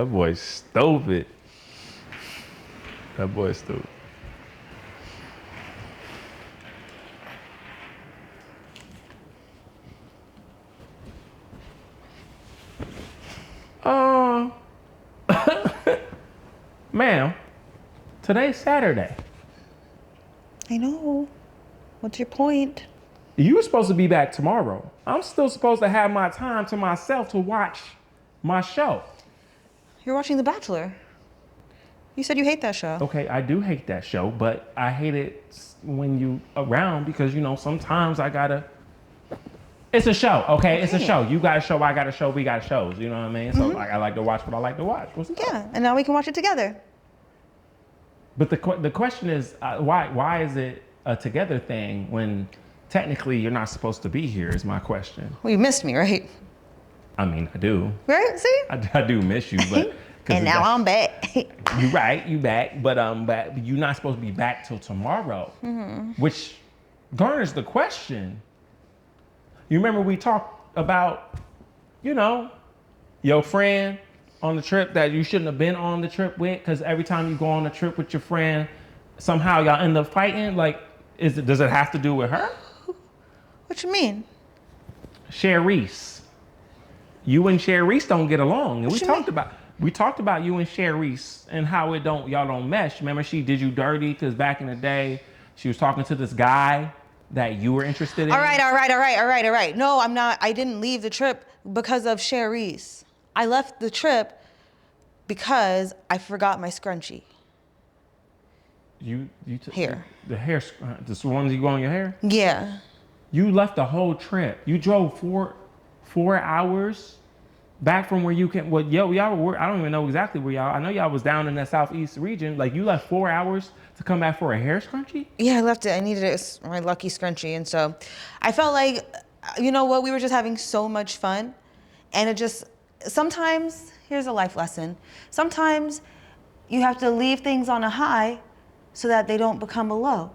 That boy's stupid. That boy's stupid. Ma'am, today's Saturday. I know. What's your point? You were supposed to be back tomorrow. I'm still supposed to have my time to myself to watch my show. You're watching The Bachelor. You said you hate that show. Okay, I do hate that show, but I hate it when you around because, you know, sometimes I gotta... It's a show, okay? It's a show. You got a show, I got a show, we got shows. You know what I mean? So like, I like to watch what I like to watch. What's Yeah, and now we can watch it together. But the question is, why is it a together thing when technically you're not supposed to be here is my question. Well, you missed me, right? I mean, I do. Right, see? I do miss you, but... And now I'm back. You right, you back, but you're not supposed to be back till tomorrow, which garners the question. You remember we talked about, you know, your friend on the trip that you shouldn't have been on the trip with, because every time you go on a trip with your friend, somehow y'all end up fighting. Like, does it have to do with her? What you mean? Cherise. You and Cherise don't get along, and What we talked about you and Cherise and how y'all don't mesh. Remember, she did you dirty because back in the day she was talking to this guy that you were interested in. All right. No, I'm not. I didn't leave the trip because of Cherise. I left the trip because I forgot my scrunchie. Hair. The hair, the ones you go on your hair? Yeah. You left the whole trip. You drove 4 hours back from where you can. Well, y'all were. I don't even know exactly where y'all. I know y'all was down in that southeast region. Like, you left 4 hours to come back for a hair scrunchie? Yeah, I left it. I needed my lucky scrunchie, and so I felt like, you know what? We were just having so much fun, and it just sometimes. Here's a life lesson. Sometimes you have to leave things on a high so that they don't become a low.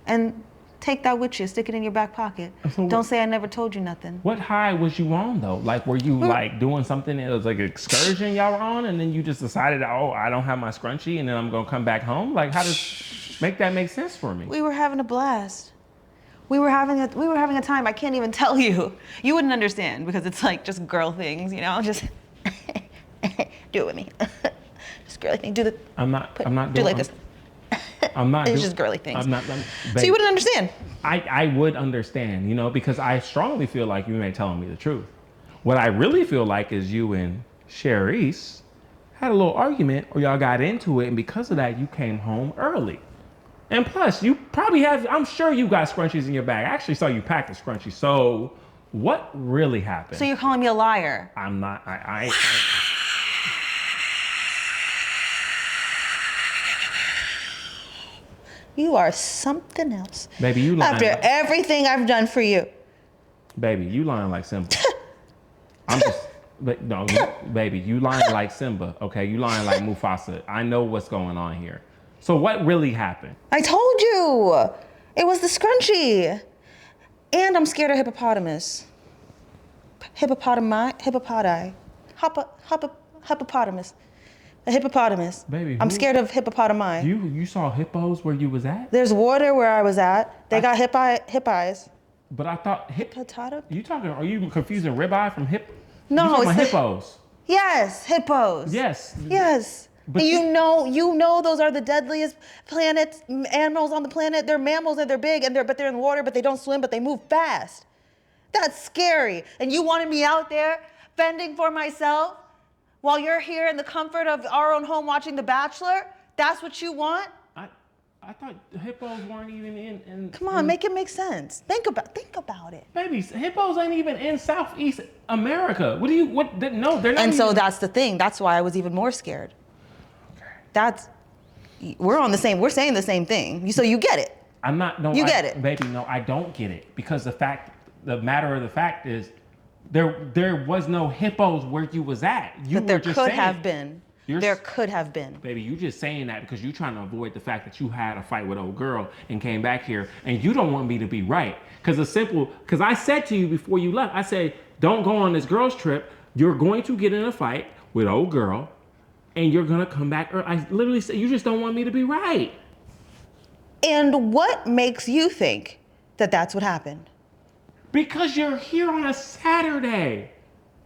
And take that with you, stick it in your back pocket. So don't say I never told you nothing. What high was you on though? Like, were you like doing something that was like an excursion y'all were on, and then you just decided, oh, I don't have my scrunchie, and then I'm gonna come back home? Like, how does make that make sense for me? We were having a blast. We were having a time. I can't even tell you. You wouldn't understand because it's like just girl things, you know. Just do it with me. Just girly thing. I'm not do doing like this. I'm not. It's just girly things. So you wouldn't understand. I would understand, you know, because I strongly feel like you ain't telling me the truth. What I really feel like is you and Cherise had a little argument, or y'all got into it, and because of that, you came home early. And plus, you probably have. I'm sure you got scrunchies in your bag. I actually saw you pack the scrunchie. So, what really happened? So you're calling me a liar? I'm not. I You are something else. Baby, you lying. After everything I've done for you. Baby, you lying like Simba. I'm just, no, baby, you lying like Simba, okay? You lying like Mufasa. I know what's going on here. So what really happened? I told you. It was the scrunchie. And I'm scared of hippopotamus. Hippopotamus. A hippopotamus. Baby, I'm scared of hippopotami. You saw hippos where you was at? There's water where I was at. They got hip eyes. But I thought Hippopotamus? are you confusing ribeye from hip? No, it's hippos. Yes, hippos. Yes. Yes. But you know those are the deadliest animals on the planet. They're mammals and they're big but they're in the water, but they don't swim, but they move fast. That's scary. And you wanted me out there fending for myself while you're here in the comfort of our own home watching The Bachelor? That's what you want? I thought hippos weren't even in. Come on, make it make sense. Think about it. Baby, hippos ain't even in Southeast America. No, they're not. And so that's the thing. That's why I was even more scared. Okay. We're saying the same thing. So you get it. I'm not, no. You get it. Baby, no, I don't get it. Because the matter of the fact is, there was no hippos where you was at. But there could have been. There could have been. Baby, you just saying that because you're trying to avoid the fact that you had a fight with old girl and came back here, and you don't want me to be right. Because I said to you before you left, I said, don't go on this girls trip. You're going to get in a fight with old girl, and you're gonna come back early. I literally said, you just don't want me to be right. And what makes you think that that's what happened? Because you're here on a Saturday.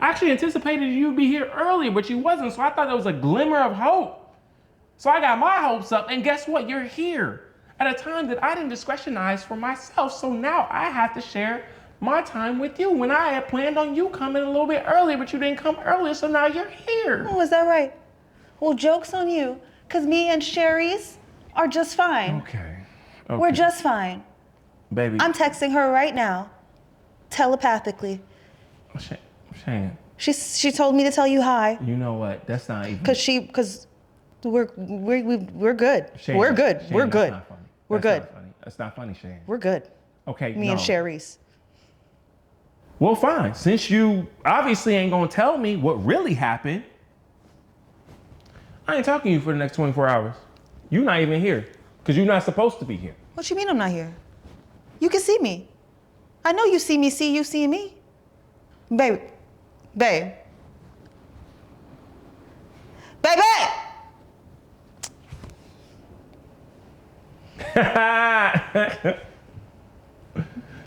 I actually anticipated you'd be here early, but you wasn't, so I thought there was a glimmer of hope. So I got my hopes up, and guess what? You're here at a time that I didn't discretionize for myself, so now I have to share my time with you when I had planned on you coming a little bit earlier, but you didn't come earlier, so now you're here. Oh, is that right? Well, joke's on you, because me and Sherry's are just fine. Okay. We're just fine. Baby. I'm texting her right now, telepathically. Shane. She told me to tell you hi. You know what? That's not even. Because we're good. Shane, we're good. Shane, we're good. That's not funny. We're good. Not funny. That's not funny, Shane. We're good. Okay. Me and Sherry's. Well, fine. Since you obviously ain't gonna tell me what really happened, I ain't talking to you for the next 24 hours. You're not even here. Because you're not supposed to be here. What you mean I'm not here? You can see me. I know you see me, see you see me. Baby. Babe. Baby!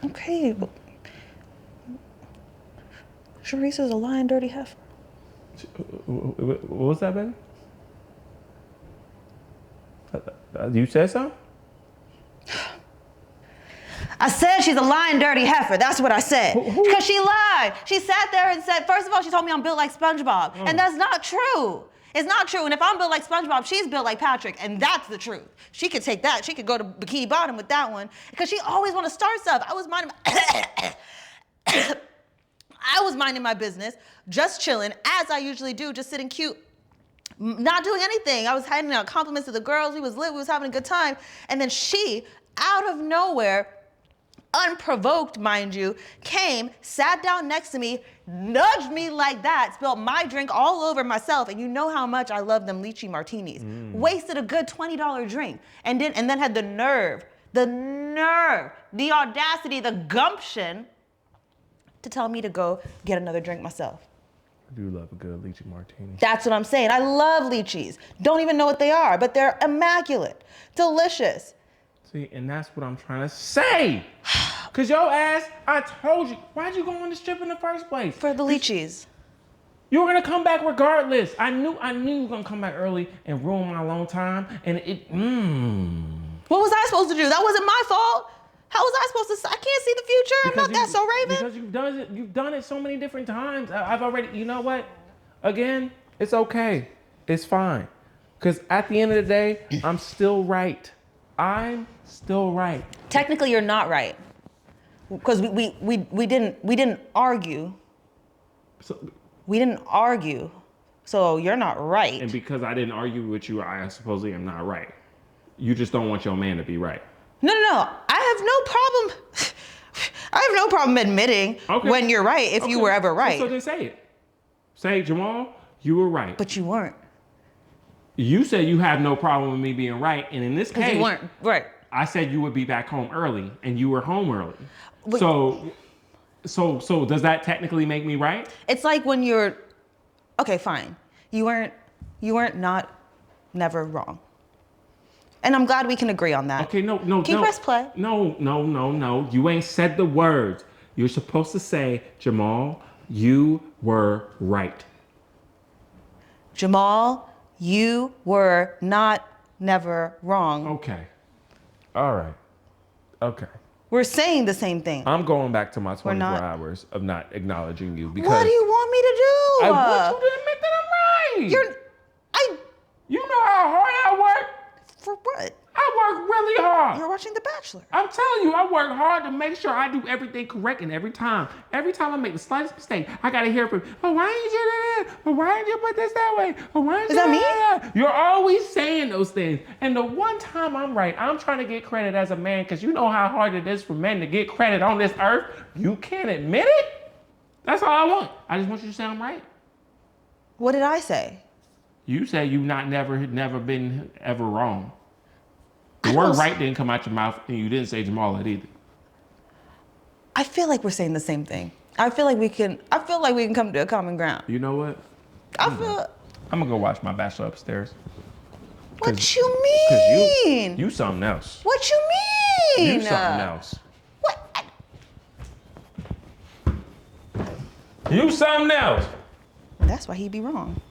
Okay. Sharice is a lying, dirty heifer. What was that, baby? You said something? I said she's a lying, dirty heifer. That's what I said. Because she lied. She sat there and said, first of all, she told me I'm built like SpongeBob. And that's not true. It's not true. And if I'm built like SpongeBob, she's built like Patrick. And that's the truth. She could take that. She could go to Bikini Bottom with that one. Because she always want to start stuff. I was minding my business, just chilling, as I usually do, just sitting cute. Not doing anything. I was handing out compliments to the girls. We was lit. We was having a good time. And then she, out of nowhere, unprovoked, mind you, came, sat down next to me, nudged me like that, spilled my drink all over myself. And you know how much I love them lychee martinis. Wasted a good $20 drink. And then had the nerve, the audacity, the gumption to tell me to go get another drink myself. I do love a good lychee martini. That's what I'm saying. I love lychees. Don't even know what they are, but they're immaculate, delicious. See, and that's what I'm trying to say. Cause your ass, I told you, why'd you go on this trip in the first place? For the lychees. You were gonna come back regardless. I knew you were gonna come back early and ruin my long time, and What was I supposed to do? That wasn't my fault. How was I supposed to? I can't see the future. I'm not that so Raven. Because you've done it so many different times. I've already, you know what? Again, it's okay. It's fine. Because at the end of the day, I'm still right. I'm still right. Technically, you're not right. Because we didn't argue. We didn't argue. So you're not right. And because I didn't argue with you, I supposedly am not right. You just don't want your man to be right. No. I have no problem admitting when you're right, if you were ever right. So then say it. Say, Jamal, you were right. But you weren't. You said you have no problem with me being right, and in this case, you weren't right. I said you would be back home early, and you were home early. But, so does that technically make me right? It's like when you're, okay, fine. You weren't never wrong. And I'm glad we can agree on that. Okay, no. Can you press play? No. You ain't said the words. You're supposed to say, Jamal, you were right. Jamal, you were never wrong. Okay. All right. Okay. We're saying the same thing. I'm going back to my 24 hours of not acknowledging you because. What do you want me to do? I want you to admit that I'm right. You know how hard I work? For what? I work really hard. You're watching The Bachelor. I'm telling you, I work hard to make sure I do everything correct, and every time I make the slightest mistake, I gotta hear from, oh, why didn't you do that? Oh, why didn't you put this that way? Oh, why didn't you do that? You're always saying those things. And the one time I'm right, I'm trying to get credit as a man, because you know how hard it is for men to get credit on this earth. You can't admit it? That's all I want. I just want you to say I'm right. What did I say? You said you've never been ever wrong. The word right didn't come out your mouth, and you didn't say Jamal it either. I feel like we're saying the same thing. I feel like we can come to a common ground. You know what? I feel. I'm gonna go watch My Bachelor upstairs. What you Cause mean? you something else. What you mean? You something else. What? You something else. That's why he be wrong.